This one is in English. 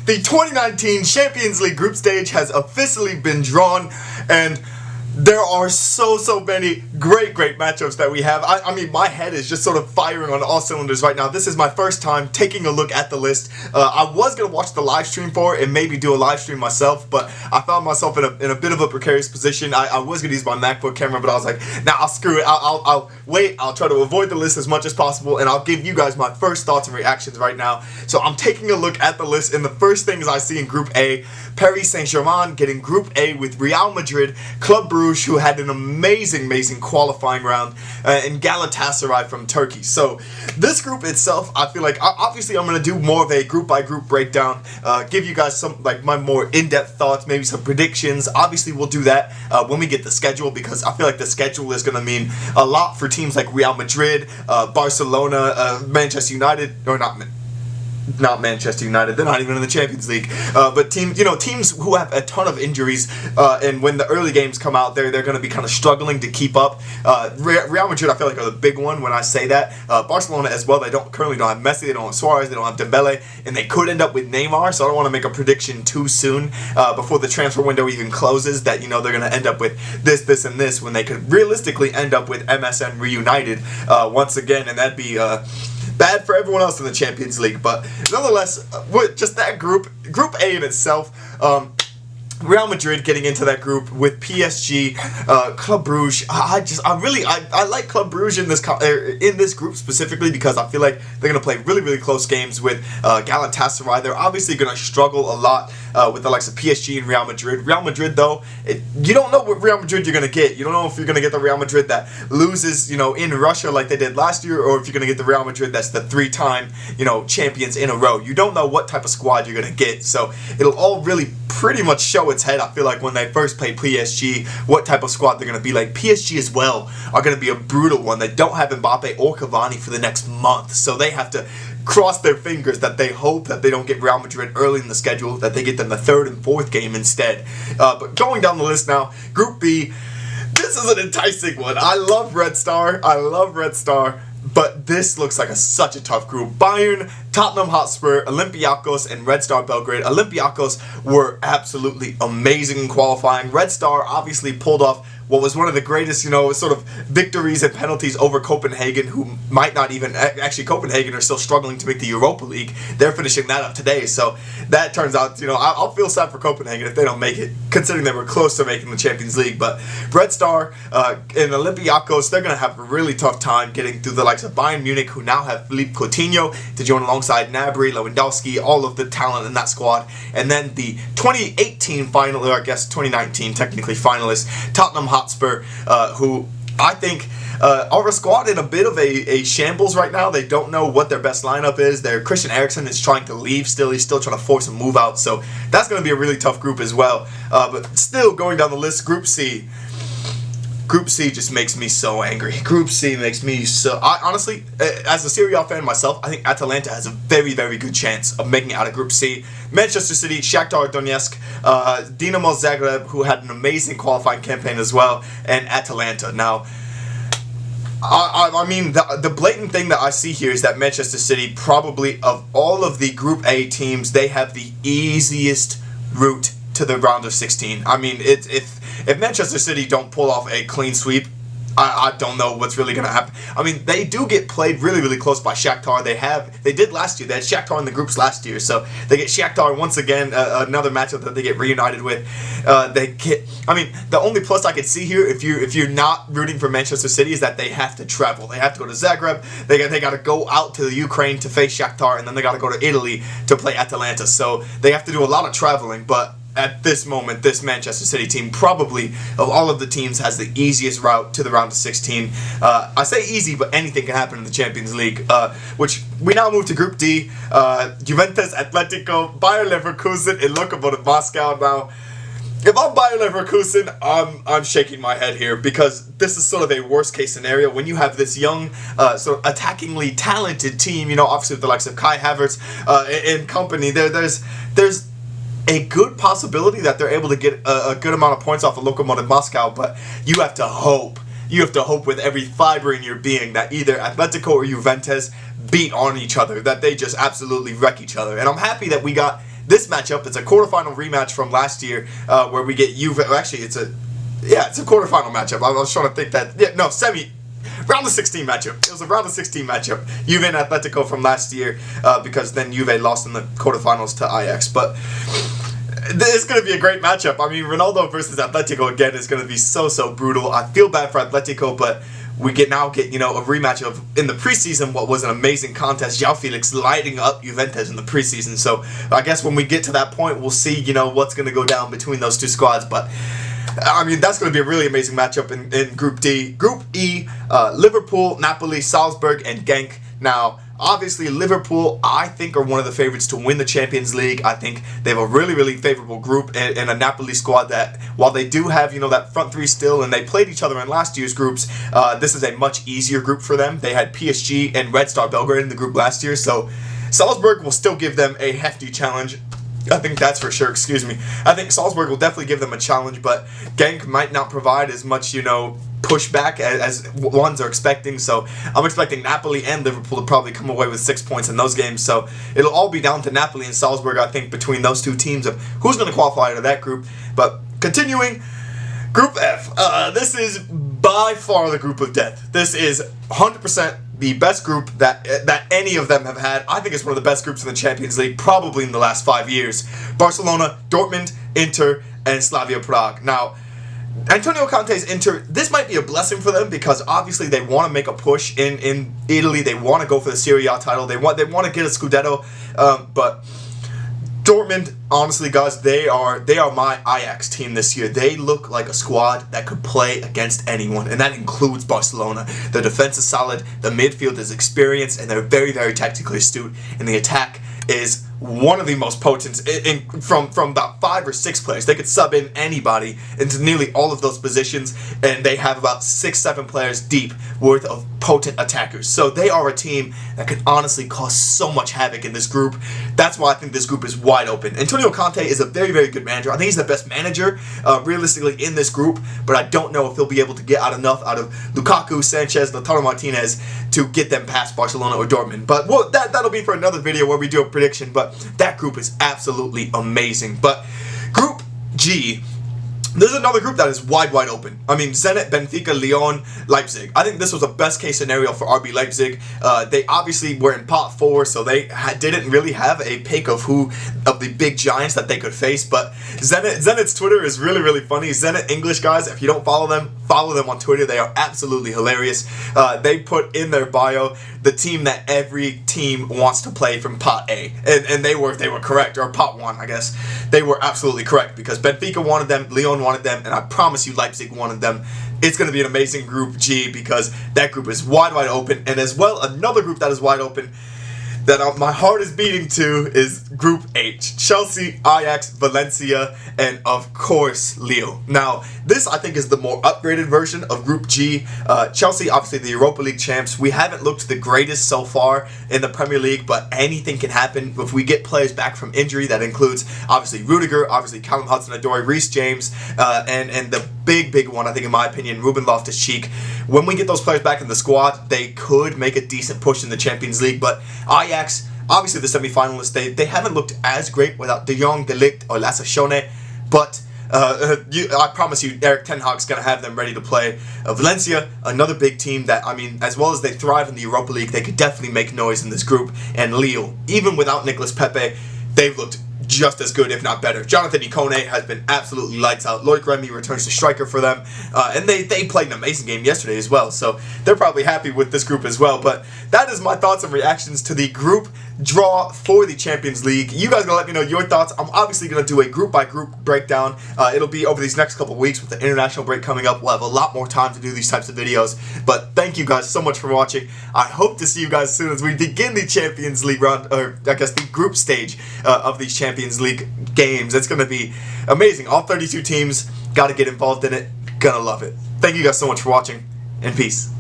the 2019 Champions League group stage has officially been drawn, and there are so many great matchups that we have. I mean, my head is just sort of firing on all cylinders right now. This is my first time taking a look at the list. I was going to watch the live stream for it and maybe do a live stream myself, but I found myself in a bit of a precarious position. I was going to use my MacBook camera, but I was like, nah, I'll screw it. I'll wait. I'll try to avoid the list as much as possible, and I'll give you guys my first thoughts and reactions right now. So I'm taking a look at the list, and the first things I see in Group A, Paris Saint-Germain getting Group A with Real Madrid, Club Brugge, who had an amazing qualifying round, and Galatasaray from Turkey. So this group itself, I feel like, obviously I'm going to do more of a group by group breakdown, give you guys some, like, my more in-depth thoughts, maybe some predictions. Obviously we'll do that when we get the schedule, because I feel like the schedule is going to mean a lot for teams like Real Madrid, Barcelona, Manchester United, or not Manchester United, they're not even in the Champions League, but teams who have a ton of injuries, and when the early games come out, they're going to be kind of struggling to keep up. Real Madrid, I feel like, are the big one when I say that. Barcelona as well, they currently don't have Messi, they don't have Suarez, they don't have Dembele, and they could end up with Neymar, so I don't want to make a prediction too soon, before the transfer window even closes, that, they're going to end up with this, and this, when they could realistically end up with MSN reunited once again, and that'd be bad for everyone else in the Champions League. But nonetheless, with just that Group A in itself, Real Madrid getting into that group with PSG, Club Brugge. I like Club Brugge in this group specifically because I feel like they're gonna play really close games with Galatasaray. They're obviously gonna struggle a lot with the likes of PSG and Real Madrid. Real Madrid, though, you don't know what Real Madrid you're gonna get. You don't know if you're gonna get the Real Madrid that loses, in Russia like they did last year, or if you're gonna get the Real Madrid that's the 3-time, champions in a row. You don't know what type of squad you're gonna get, so it'll all really pretty much show its head, I feel like, when they first play PSG, what type of squad they're going to be like. PSG as well are going to be a brutal one. They don't have Mbappe or Cavani for the next month, so they have to cross their fingers that they hope that they don't get Real Madrid early in the schedule, that they get them the 3rd and 4th game instead. But going down the list now, Group B, this is an enticing one. I love Red Star. But this looks like such a tough group. Bayern, Tottenham Hotspur, Olympiacos, and Red Star Belgrade. Olympiacos were absolutely amazing in qualifying. Red Star obviously pulled off what was one of the greatest, sort of victories and penalties over Copenhagen, who might not even, actually Copenhagen are still struggling to make the Europa League. They're finishing that up today, so that turns out, I'll feel sad for Copenhagen if they don't make it, considering they were close to making the Champions League. But Red Star and Olympiacos, they're going to have a really tough time getting through the likes of Bayern Munich, who now have Philippe Coutinho to join alongside Gnabry, Lewandowski, all of the talent in that squad. And then the 2018 final, or I guess 2019 technically finalists, Tottenham Hotspur, who I think are a squad in a bit of a shambles right now. They don't know what their best lineup is. Christian Eriksen is trying to leave still. He's still trying to force a move out. So that's going to be a really tough group as well. But still going down the list, Group C. Group C just makes me so angry. Group C makes me so... honestly, as a Serie A fan myself, I think Atalanta has a very good chance of making it out of Group C. Manchester City, Shakhtar Donetsk, Dinamo Zagreb, who had an amazing qualifying campaign as well, and Atalanta. Now, I mean, the blatant thing that I see here is that Manchester City, probably of all of the Group A teams, they have the easiest route to the round of 16. I mean, if Manchester City don't pull off a clean sweep, I don't know what's really going to happen. I mean, they do get played really close by Shakhtar. They did last year. They had Shakhtar in the groups last year, so they get Shakhtar once again, another matchup that they get reunited with. I mean, the only plus I could see here, if you're not rooting for Manchester City, is that they have to travel. They have to go to Zagreb. They got to go out to the Ukraine to face Shakhtar, and then they got to go to Italy to play Atalanta. So they have to do a lot of traveling, but at this moment, this Manchester City team, probably of all of the teams, has the easiest route to the round of 16. I say easy, but anything can happen in the Champions League. Which we now move to Group D. Juventus, Atletico, Bayer Leverkusen, and Lokomotiv Moscow. Now, if I'm Bayer Leverkusen, I'm shaking my head here, because this is sort of a worst case scenario when you have this young, sort of attackingly talented team. Obviously with the likes of Kai Havertz and company. There's a good possibility that they're able to get a good amount of points off of Lokomotiv Moscow, but you have to hope. You have to hope with every fiber in your being that either Atletico or Juventus beat on each other, that they just absolutely wreck each other. And I'm happy that we got this matchup, it's a quarterfinal rematch from last year where we get Juve. Actually, it's a quarterfinal matchup. I was trying to think that. Yeah, no, round of 16 matchup. It was a round of 16 matchup. Juve and Atletico from last year because then Juve lost in the quarterfinals to Ajax. But it's going to be a great matchup. I mean, Ronaldo versus Atletico again is going to be so brutal. I feel bad for Atletico, but we now get a rematch of, in the preseason, what was an amazing contest. João Felix lighting up Juventus in the preseason. So I guess when we get to that point, we'll see, what's going to go down between those two squads. But I mean, that's going to be a really amazing matchup in Group D. Group E, Liverpool, Napoli, Salzburg, and Genk. Now, obviously, Liverpool, I think, are one of the favorites to win the Champions League. I think they have a really favorable group and a Napoli squad that, while they do have, that front three still, and they played each other in last year's groups, this is a much easier group for them. They had PSG and Red Star Belgrade in the group last year, so Salzburg will still give them a hefty challenge. I think that's for sure, excuse me. I think Salzburg will definitely give them a challenge, but Genk might not provide as much, pushback as ones are expecting. So I'm expecting Napoli and Liverpool to probably come away with 6 points in those games. So it'll all be down to Napoli and Salzburg, I think, between those two teams of who's going to qualify out of that group. But continuing, Group F. This is by far the group of death. This is 100% the best group that any of them have had. I think it's one of the best groups in the Champions League, probably in the last 5 years. Barcelona, Dortmund, Inter, and Slavia Prague. Now, Antonio Conte's Inter, this might be a blessing for them because obviously they want to make a push in Italy. They want to go for the Serie A title. They want to get a Scudetto, but Dortmund, honestly, guys, they are my Ajax team this year. They look like a squad that could play against anyone, and that includes Barcelona. The defense is solid, the midfield is experienced, and they're very tactically astute, and the attack is one of the most potent from about 5 or 6 players. They could sub in anybody into nearly all of those positions, and they have about 6-7 players deep worth of potent attackers. So they are a team that could honestly cause so much havoc in this group. That's why I think this group is wide open. Antonio Conte is a very good manager. I think he's the best manager realistically in this group, but I don't know if he'll be able to get enough out of Lukaku, Sanchez, Lautaro Martinez to get them past Barcelona or Dortmund. But that'll be for another video where we do a prediction. But that group is absolutely amazing. But Group G, there's another group that is wide open. I mean, Zenit, Benfica, Lyon, Leipzig. I think this was a best case scenario for RB Leipzig. They obviously were in pot 4, so they didn't really have a pick of the big giants that they could face. But Zenit's Twitter is really funny. Zenit English, guys, if you don't follow them on Twitter. They are absolutely hilarious. They put in their bio the team that every team wants to play from pot A, and they were correct, or pot 1, I guess. They were absolutely correct because Benfica wanted them, Lyon wanted them, and I promise you Leipzig wanted them. It's going to be an amazing Group G because that group is wide open, and as well another group that is wide open that my heart is beating to is Group H. Chelsea, Ajax, Valencia, and of course Lille. Now, this I think is the more upgraded version of Group G. Chelsea, obviously the Europa League champs. We haven't looked the greatest so far in the Premier League, but anything can happen if we get players back from injury. That includes obviously Rudiger, obviously Callum Hudson-Odoi, Reece James, and the big one, I think in my opinion, Ruben Loftus-Cheek. When we get those players back in the squad, they could make a decent push in the Champions League. But Ajax, obviously the semi-finalists, they haven't looked as great without De Jong, De Ligt, or Lasashone, but I promise you, Erik ten Hag's going to have them ready to play. Valencia, another big team that, I mean, as well as they thrive in the Europa League, they could definitely make noise in this group. And Lille, even without Nicolas Pepe, they've looked just as good, if not better. Jonathan Ikone has been absolutely lights out. Loic Remy returns to striker for them. And they played an amazing game yesterday as well. So they're probably happy with this group as well. But that is my thoughts and reactions to the group draw for the Champions League. You guys are going to let me know your thoughts. I'm obviously going to do a group-by-group breakdown. It'll be over these next couple weeks with the international break coming up. We'll have a lot more time to do these types of videos. But thank you guys so much for watching. I hope to see you guys soon as we begin the Champions League round, or I guess the group stage of these Champions League games. It's going to be amazing. All 32 teams got to get involved in it. Gonna love it. Thank you guys so much for watching, and peace.